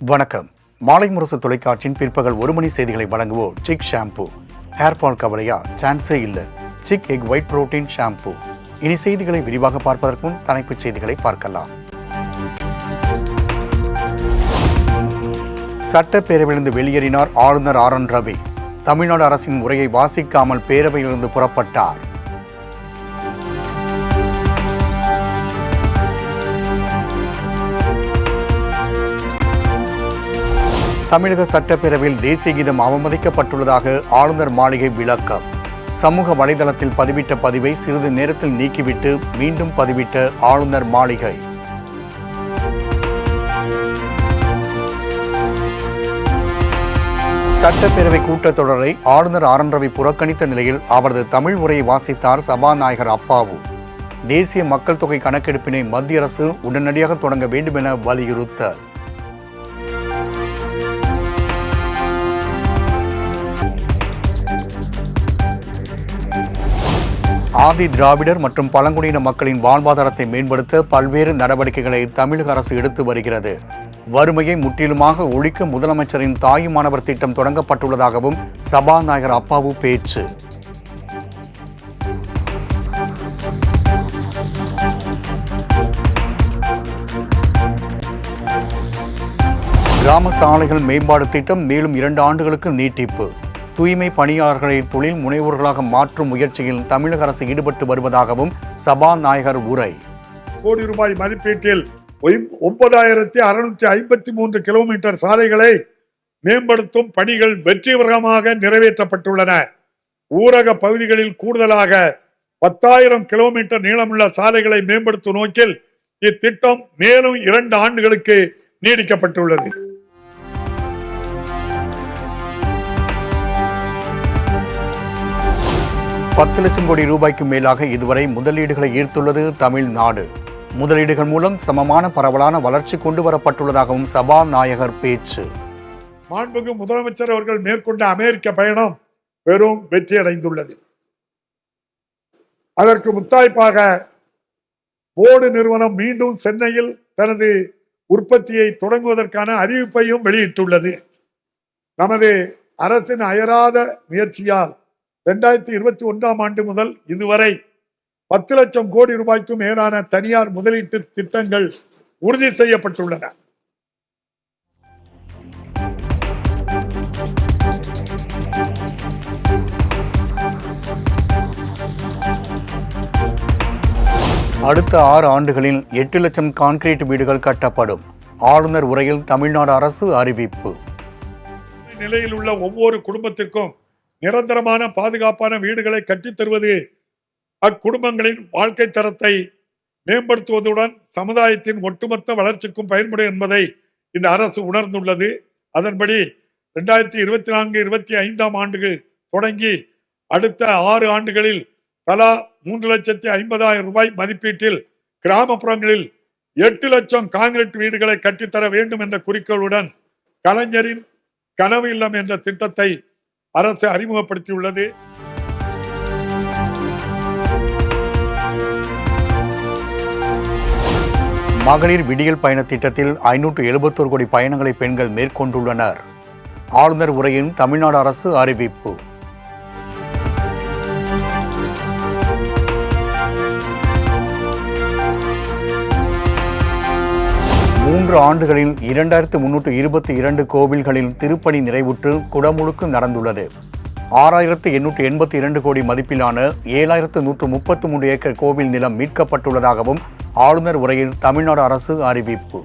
வணக்கம். மாலை முரசு தொலைக்காட்சியின் பிற்பகல் 1 மணி செய்திகளை வழங்குவோர் சிக் ஷாம்பு. ஹேர்ஃபால் கவலையா? சான்ஸே இல்லை. Chick egg white protein shampoo. இனி செய்திகளை விரிவாக பார்ப்பதற்கு முன் தலைப்புச் செய்திகளை பார்க்கலாம். சட்டப்பேரவையிலிருந்து வெளியேறினார் ஆளுநர் RN ரவி. தமிழ்நாடு அரசின் உரையை வாசிக்காமல் பேரவையிலிருந்து புறப்பட்டார். தமிழக சட்டப்பேரவையில் தேசிய கீதம் அவமதிக்கப்பட்டுள்ளதாக ஆளுநர் மாளிகை விளக்கம். சமூக வலைதளத்தில் பதிவிட்ட பதிவை சிறிது நேரத்தில் நீக்கிவிட்டு மீண்டும் பதிவிட்ட ஆளுநர் மாளிகை. சட்டப்பேரவை கூட்டத்தொடரை ஆளுநர் RN ரவி புறக்கணித்த நிலையில் அவரது தமிழ் உரையை வாசித்தார் சபாநாயகர் அப்பாவு. தேசிய மக்கள் தொகை கணக்கெடுப்பினை மத்திய அரசு உடனடியாக தொடங்க வேண்டும் என வலியுறுத்தல். ஆதி திராவிடர் மற்றும் பழங்குடியின மக்களின் வாழ்வாதாரத்தை மேம்படுத்த பல்வேறு நடவடிக்கைகளை தமிழக அரசு எடுத்து வருகிறது. வறுமையை முற்றிலுமாக ஒழிக்க முதலமைச்சரின் தாயுமானவர் திட்டம் தொடங்கப்பட்டுள்ளதாகவும் சபாநாயகர் அப்பாவு பேச்சு. கிராம சாலைகள் மேம்பாடு திட்டம் மேலும் 2 ஆண்டுகளுக்கு நீட்டிப்பு. தூய்மை பணியாளர்களை தொழில் முனைவோர்களாக மாற்றும் முயற்சியில் தமிழக அரசு ஈடுபட்டு வருவதாகவும் சபாநாயகர் உரை. கோடி ரூபாய் மதிப்பீட்டில் 9653 கிலோமீட்டர் சாலைகளை மேம்படுத்தும் பணிகள் வெற்றிகரமாக நிறைவேற்றப்பட்டுள்ளன. ஊரக பகுதிகளில் கூடுதலாக 10,000 கிலோமீட்டர் நீளமுள்ள சாலைகளை மேம்படுத்தும் நோக்கில் இத்திட்டம் மேலும் 2 ஆண்டுகளுக்கு நீடிக்கப்பட்டுள்ளது. ₹10 லட்சம் கோடி மேலாக இதுவரை முதலீடுகளை ஈர்த்துள்ளது தமிழ்நாடு. முதலீடுகள் மூலம் சமமான பரவலான வளர்ச்சி கொண்டு வரப்பட்டுள்ளதாகவும் சபாநாயகர் பேச்சு. மாண்புமிகு முதலமைச்சர் அவர்கள் மேற்கொண்ட அமெரிக்க பயணம் பெரும் வெற்றியடைந்துள்ளது. அதற்கு முத்தாய்ப்பாக போர்டு நிறுவனம் மீண்டும் சென்னையில் தனது உற்பத்தியை தொடங்குவதற்கான அறிவிப்பையும் வெளியிட்டுள்ளது. நமது அரசின் அயராத முயற்சியால் 2021 ஆண்டு முதல் இதுவரை 10 லட்சம் கோடி ரூபாய்க்கும் மேலான தனியார் முதலீட்டு திட்டங்கள் உறுதி செய்யப்பட்டுள்ளன. அடுத்த 6 ஆண்டுகளில் 8 லட்சம் கான்கிரீட் வீடுகள் கட்டப்படும். ஆளுநர் உரையில் தமிழ்நாடு அரசு அறிவிப்பு. நிலையில் உள்ள ஒவ்வொரு குடும்பத்திற்கும் நிரந்தரமான பாதுகாப்பான வீடுகளை கட்டித் தருவது அக்குடும்பங்களின் வாழ்க்கை தரத்தை மேம்படுத்துவதுடன் சமுதாயத்தின் ஒட்டுமொத்த வளர்ச்சிக்கும் பயன்படும் என்பதை இந்த அரசு உணர்ந்துள்ளது. அதன்படி 2024-25 ஆண்டு தொடங்கி அடுத்த 6 ஆண்டுகளில் தலா 3,50,000 ரூபாய் மதிப்பீட்டில் கிராமப்புறங்களில் 8 லட்சம் கான்கிரீட் வீடுகளை கட்டித்தர வேண்டும் என்ற குறிக்கோளுடன் கலைஞரின் கனவு இல்லம் என்ற திட்டத்தை அரசு அறிமுகப்படுத்தியுள்ளது. மகளிர் விடியல் பயண திட்டத்தில் 571 கோடி பயணங்களை பெண்கள் மேற்கொண்டுள்ளனர். ஆளுநர் உரையில் தமிழ்நாடு அரசு அறிவிப்பு. மூன்று ஆண்டுகளில் 2322 கோவில்களில் திருப்பணி நிறைவுற்று குடமுழுக்கு நடந்துள்ளது. 6,882 கோடி மதிப்பிலான 7,133 ஏக்கர் கோவில் நிலம் மீட்கப்பட்டுள்ளதாகவும் ஆளுநர் உரையில் தமிழ்நாடு அரசு அறிவிப்பு.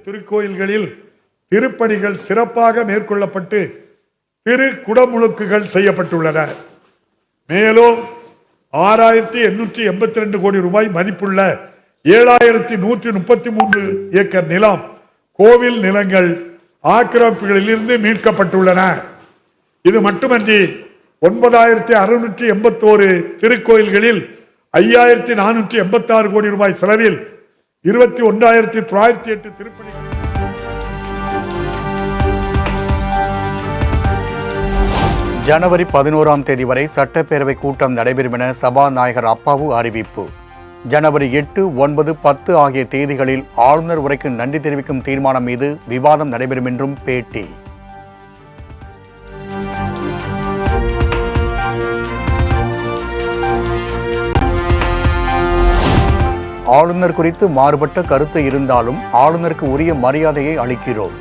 திருக்கோயில்களில் திருப்பணிகள் சிறப்பாக மேற்கொள்ளப்பட்டு திரு குடமுழுக்குகள் செய்யப்பட்டுள்ளன. மேலும் 6,882 கோடி ரூபாய் மதிப்புள்ள 7,133 ஏக்கர் நிலம் கோவில் நிலங்கள் ஆக்கிரமிப்புகளிலிருந்து மீட்கப்பட்டுள்ளன. இது மட்டுமன்றி 9,681 திருக்கோயில்களில் 5,486 கோடி ரூபாய் செலவில் 21,908 திருப்பணிகள். ஜனவரி 11 வரை சட்டப்பேரவை கூட்டம் நடைபெறும் என சபாநாயகர் அப்பாவு அறிவிப்பு. ஜனவரி 8, 9, 10 ஆகிய தேதிகளில் ஆளுநர் உரைக்கு நன்றி தெரிவிக்கும் தீர்மானம் மீது விவாதம் நடைபெறும் என்றும் பேட்டி. ஆளுநர் குறித்து மாறுபட்ட கருத்து இருந்தாலும் ஆளுநருக்கு உரிய மரியாதையை அளிக்கிறோம்.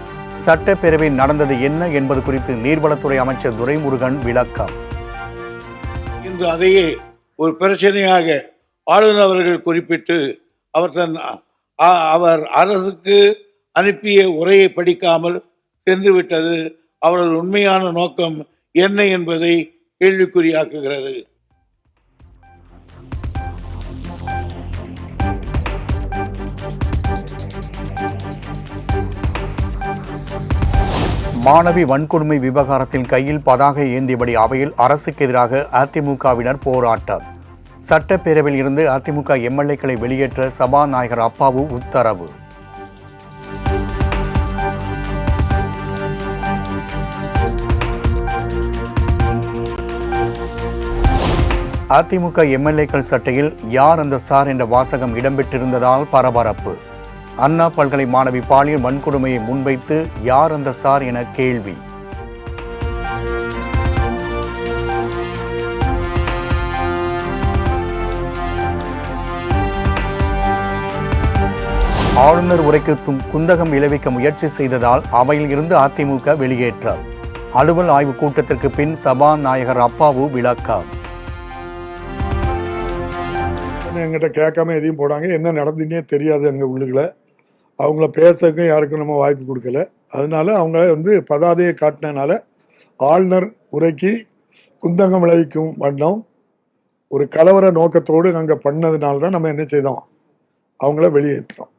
சட்டப்பேரவையில் நடந்தது என்ன என்பது குறித்து நீர்வளத்துறை அமைச்சர் துரைமுருகன் விளக்கம். இன்று அதையே ஒரு பிரச்சனையாக ஆளுநர் அவர்கள் குறிப்பிட்டு அவர் அரசுக்கு அனுப்பிய உரையை படிக்காமல் சென்றுவிட்டது அவரது உண்மையான நோக்கம் என்ன என்பதை கேள்விக்குறியாக்குகிறது. மாணவி வன்கொடுமை விவகாரத்தில் கையில் பதாகை ஏந்தியபடி அவையில் அரசுக்கு எதிராக அதிமுகவினர் போராட்டம். சட்டப்பேரவையில் இருந்து அதிமுக எம்எல்ஏக்களை வெளியேற்ற சபாநாயகர் அப்பாவு உத்தரவு. அதிமுக எம்எல்ஏக்கள் சட்டையில் யார் அந்த சார் என்ற வாசகம் இடம்பெற்றிருந்ததால் பரபரப்பு. அண்ணா பல்கலை மாணவி பாலியல் வன்கொடுமையை முன்வைத்து யார் அந்த சார் என கேள்வி. ஆளுநர் உரைக்கு குந்தகம் விளைவிக்க முயற்சி செய்ததால் அவையில் இருந்து அதிமுக வெளியேற்றம். அலுவல் ஆய்வு கூட்டத்திற்கு பின் சபாநாயகர் அப்பாவு விளக்கம். என்கிட்ட கேட்காம எதையும் போடாங்க, என்ன நடந்துன்னே தெரியாது. அங்கே உள்ளுகளை அவங்கள பேசக்கும் யாருக்கும் நம்ம வாய்ப்பு கொடுக்கல. அதனால அவங்க பதாதையை காட்டினால ஆளுநர் உரைக்கு குந்தகம் விளைவிக்கும் வண்ணம் ஒரு கலவர நோக்கத்தோடு அங்கே பண்ணதுனால தான் நம்ம என்ன செய்தோம், அவங்கள வெளியேற்றோம்.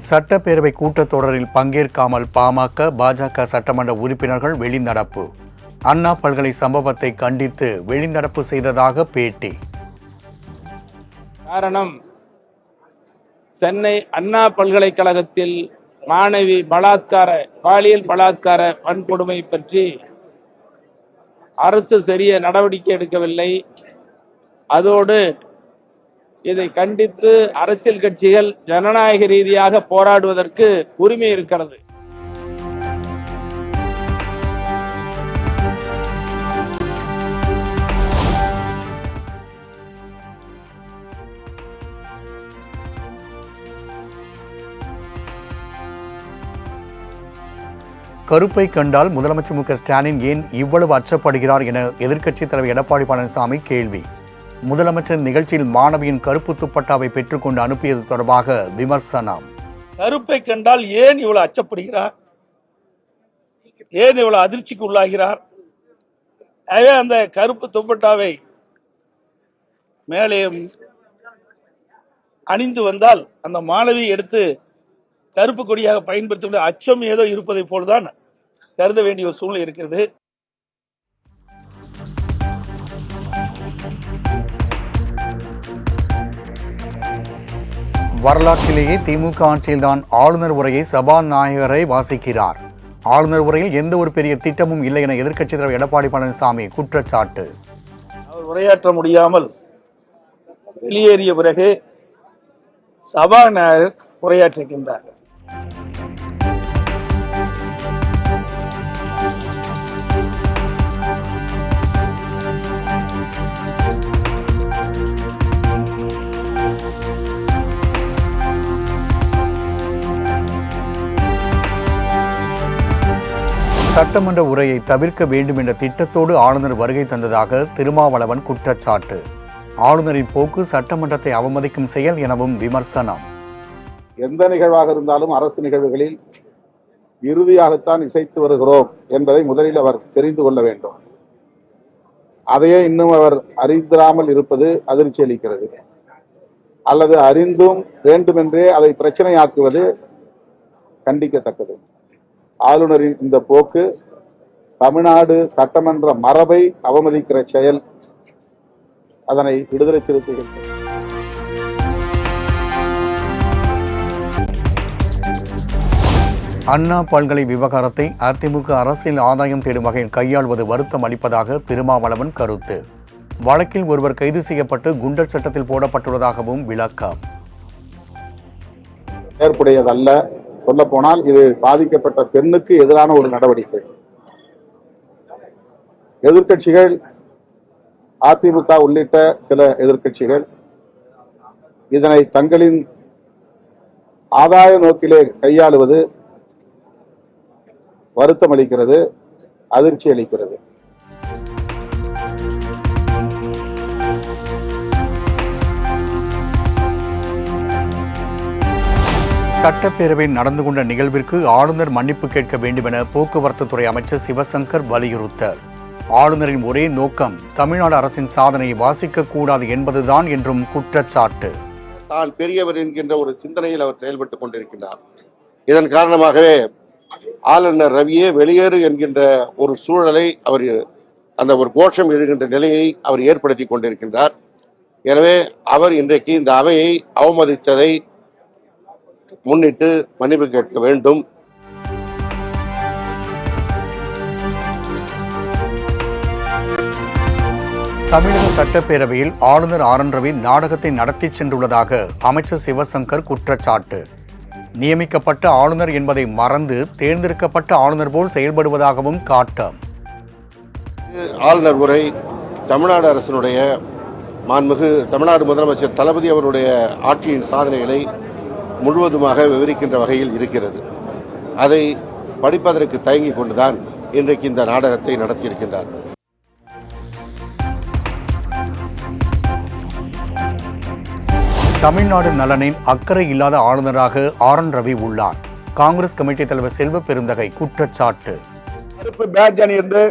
சட்டப்பேரவை கூட்டத்தொடரில் பங்கேற்காமல் பாமக, பாஜக சட்டமன்ற உறுப்பினர்கள் வெளிநடப்பு. அண்ணா பல்கலை சம்பவத்தை கண்டித்து வெளிநடப்பு செய்ததாக பேட்டி. காரணம், சென்னை அண்ணா பல்கலைக்கழகத்தில் மாணவி பாலியல் பலாத்கார வன்கொடுமை பற்றி அரசு சரிய நடவடிக்கை எடுக்கவில்லை. அதோடு இதை கண்டித்து அரசியல் கட்சிகள் ஜனநாயக ரீதியாக போராடுவதற்கு உரிமை இருக்கிறது. கருப்பை கண்டால் முதலமைச்சர் மு க ஸ்டாலின் ஏன் இவ்வளவு அச்சப்படுகிறார் என எதிர்க்கட்சித் தலைவர் எடப்பாடி பழனிசாமி கேள்வி. முதலமைச்சர் நிகழ்ச்சியில் மாணவியின் கருப்பு துப்பட்டாவை பெற்றுக்கொண்டு அனுப்பியது தொடர்பாக விமர்சனம். கருப்பை கண்டால் ஏன் இவ்வளவு அச்சப்படுகிறார், ஏன் இவ்வளவு அதிர்ச்சிக்கு உள்ளாகிறார்? அந்த கருப்பு துப்பட்டாவை மேலே அணிந்து வந்தால் அந்த மாணவியை எடுத்து கருப்பு கொடியாக பயன்படுத்த அச்சம் ஏதோ இருப்பதை போல்தான் கருத வேண்டிய ஒரு சூழ்நிலை இருக்கிறது. வரலாற்றிலேயே திமுக ஆட்சியில்தான் ஆளுநர் உரையை சபாநாயகரை வாசிக்கிறார். ஆளுநர் உரையில் எந்த ஒரு பெரிய திட்டமும் இல்லை என எதிர்க்கட்சித் தலைவர் எடப்பாடி பழனிசாமி குற்றச்சாட்டு. அவர் உரையாற்ற முடியாமல் வெளியேறிய பிறகு சபாநாயகர் உரையாற்றுகின்றார். சட்டமன்ற உரையை தவிர்க்க வேண்டும் என்ற திட்டத்தோடு ஆளுநர் வருகை தந்ததாக திருமாவளவன் குற்றச்சாட்டு. ஆளுநரின் போக்கு சட்டமன்றத்தை அவமதிக்கும் செயல் எனவும் விமர்சனம். எந்த நிகழ்வாக இருந்தாலும் அரசு நிகழ்வுகளில் இறுதியாகத்தான் இசைத்து வருகிறோம் என்பதை முதலில் அவர் தெரிந்து கொள்ள வேண்டும். அதையே இன்னும் அவர் அறிந்திராமல் இருப்பது அதிர்ச்சி அளிக்கிறது. அல்லது அறிந்தும் வேண்டுமென்றே அதை பிரச்சனையாக்குவது கண்டிக்கத்தக்கது. ஆளுநரின் இந்த போக்கு தமிழ்நாடு சட்டமன்ற மரபை அவமதிக்கிற செயல். அதனை விடுதலை சிறுத்தைகள் அண்ணா பல்கலை விவகாரத்தை அதிமுக அரசியல் ஆதாயம் தேடும் வகையில் கையாள்வது வருத்தம் அளிப்பதாக திருமாவளவன் கருத்து. வழக்கில் ஒருவர் கைது செய்யப்பட்டு குண்டர் சட்டத்தில் போடப்பட்டுள்ளதாகவும் விளக்கம். ஏற்புடையதல்ல. சொல்ல போனால் இது பாதிக்கப்பட்ட பெண்ணுக்கு எதிரான ஒரு நடவடிக்கை. எதிர்க்கட்சிகள், அதிமுக உள்ளிட்ட சில எதிர்க்கட்சிகள் இதனை தங்களின் ஆதாய நோக்கிலே கையாளுவது வருத்தம் அளிக்கிறது, அதிர்ச்சி அளிக்கிறது. சட்டப்பேரவையில் நடந்து கொண்ட நிகழ்விற்கு ஆளுநர் மன்னிப்பு கேட்க வேண்டும் என போக்குவரத்து துறை அமைச்சர் சிவசங்கர் வலியுறுத்தல். ஆளுநரின் ஒரே நோக்கம் தமிழ்நாடு அரசின் சாதனையை வாசிக்க கூடாது என்பதுதான் என்றும் குற்றச்சாட்டு. தான் பெரியவர் என்கின்ற ஒரு சிந்தனையில் அவர் செயல்பட்டுக் கொண்டிருக்கிறார். இதன் காரணமாகவே ஆளுநர் ரவியே வெளியேறு என்கின்ற ஒரு சூழலை அவர், அந்த ஒரு கோஷம் எழுகின்ற நிலையை அவர் ஏற்படுத்தி கொண்டிருக்கின்றார். எனவே அவர் இன்றைக்கு இந்த அவையை அவமதித்ததை முன்னிட்டு மன்னிப்பு கேட்க வேண்டும். தமிழக சட்டப்பேரவையில் ஆளுநர் ஆர் என் ரவி நாடகத்தை நடத்தி சென்றுள்ளதாக அமைச்சர் சிவசங்கர் குற்றச்சாட்டு. நியமிக்கப்பட்ட ஆளுநர் என்பதை மறந்து தேர்ந்தெடுக்கப்பட்ட ஆளுநர் போல் செயல்படுவதாகவும் காட்டம். ஆளுநர் உரை தமிழ்நாடு அரசினுடைய மாண்புமிகு தமிழ்நாடு முதலமைச்சர் தளபதி அவருடைய ஆட்சியின் சாதனைகளை முழுவதுமாக விவரிக்கின்ற வகையில் இருக்கிறது. அதை படிப்பதற்கு தயங்கிக் கொண்டுதான் இன்றைக்கு இந்த நாடகத்தை நடத்தியிருக்கின்றார். தமிழ்நாடு நலனில் அக்கறை இல்லாத ஆளுநராக ஆர் என் ரவி உள்ளார். காங்கிரஸ் கமிட்டி தலைவர் செல்வ பெருந்தகை குற்றச்சாட்டு. பேட்ஜ் அணிந்து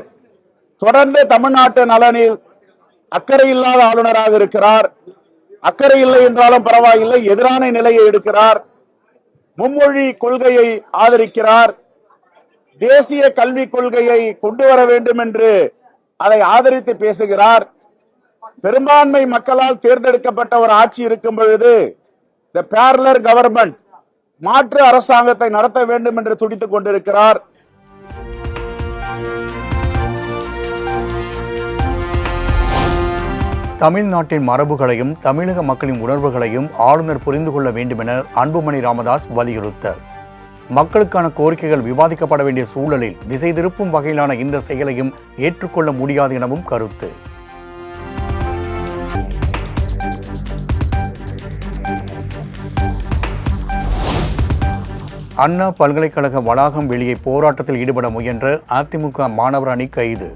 தொடர்ந்து தமிழ்நாட்டு நலனில் அக்கறை இல்லாத ஆளுநராக இருக்கிறார். அக்கறை இல்லை என்றாலும் பரவாயில்லை, எதிரான நிலையை எடுக்கிறார். மும்மொழி கொள்கையை ஆதரிக்கிறார். தேசிய கல்விக் கொள்கையை கொண்டு வர வேண்டும் என்று அதை ஆதரித்து பேசுகிறார். பெரும்பான்மை மக்களால் தேர்ந்தெடுக்கப்பட்ட ஒரு ஆட்சி இருக்கும் பொழுது தி பேரலர் கவர்மெண்ட், மாற்று அரசாங்கத்தை நடத்த வேண்டும் என்று துடித்துக் கொண்டிருக்கிறார். தமிழ்நாட்டின் மரபுகளையும் தமிழக மக்களின் உணர்வுகளையும் ஆளுநர் புரிந்து கொள்ள வேண்டும் என அன்புமணி ராமதாஸ் வலியுறுத்தல். மக்களுக்கான கோரிக்கைகள் விவாதிக்கப்பட வேண்டிய சூழலில் திசை திருப்பும் வகையிலான இந்த செயலையும் ஏற்றுக்கொள்ள முடியாது எனவும் கருத்து. அண்ணா பல்கலைக்கழக வளாகம் வெளியே போராட்டத்தில் ஈடுபட முயன்ற அதிமுக மாணவர் அணி கைது.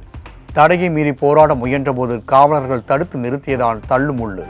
தடையை மீறி போராட முயன்றபோது காவலர்கள் தடுத்து நிறுத்தியதால் தள்ளுமுள்ளு.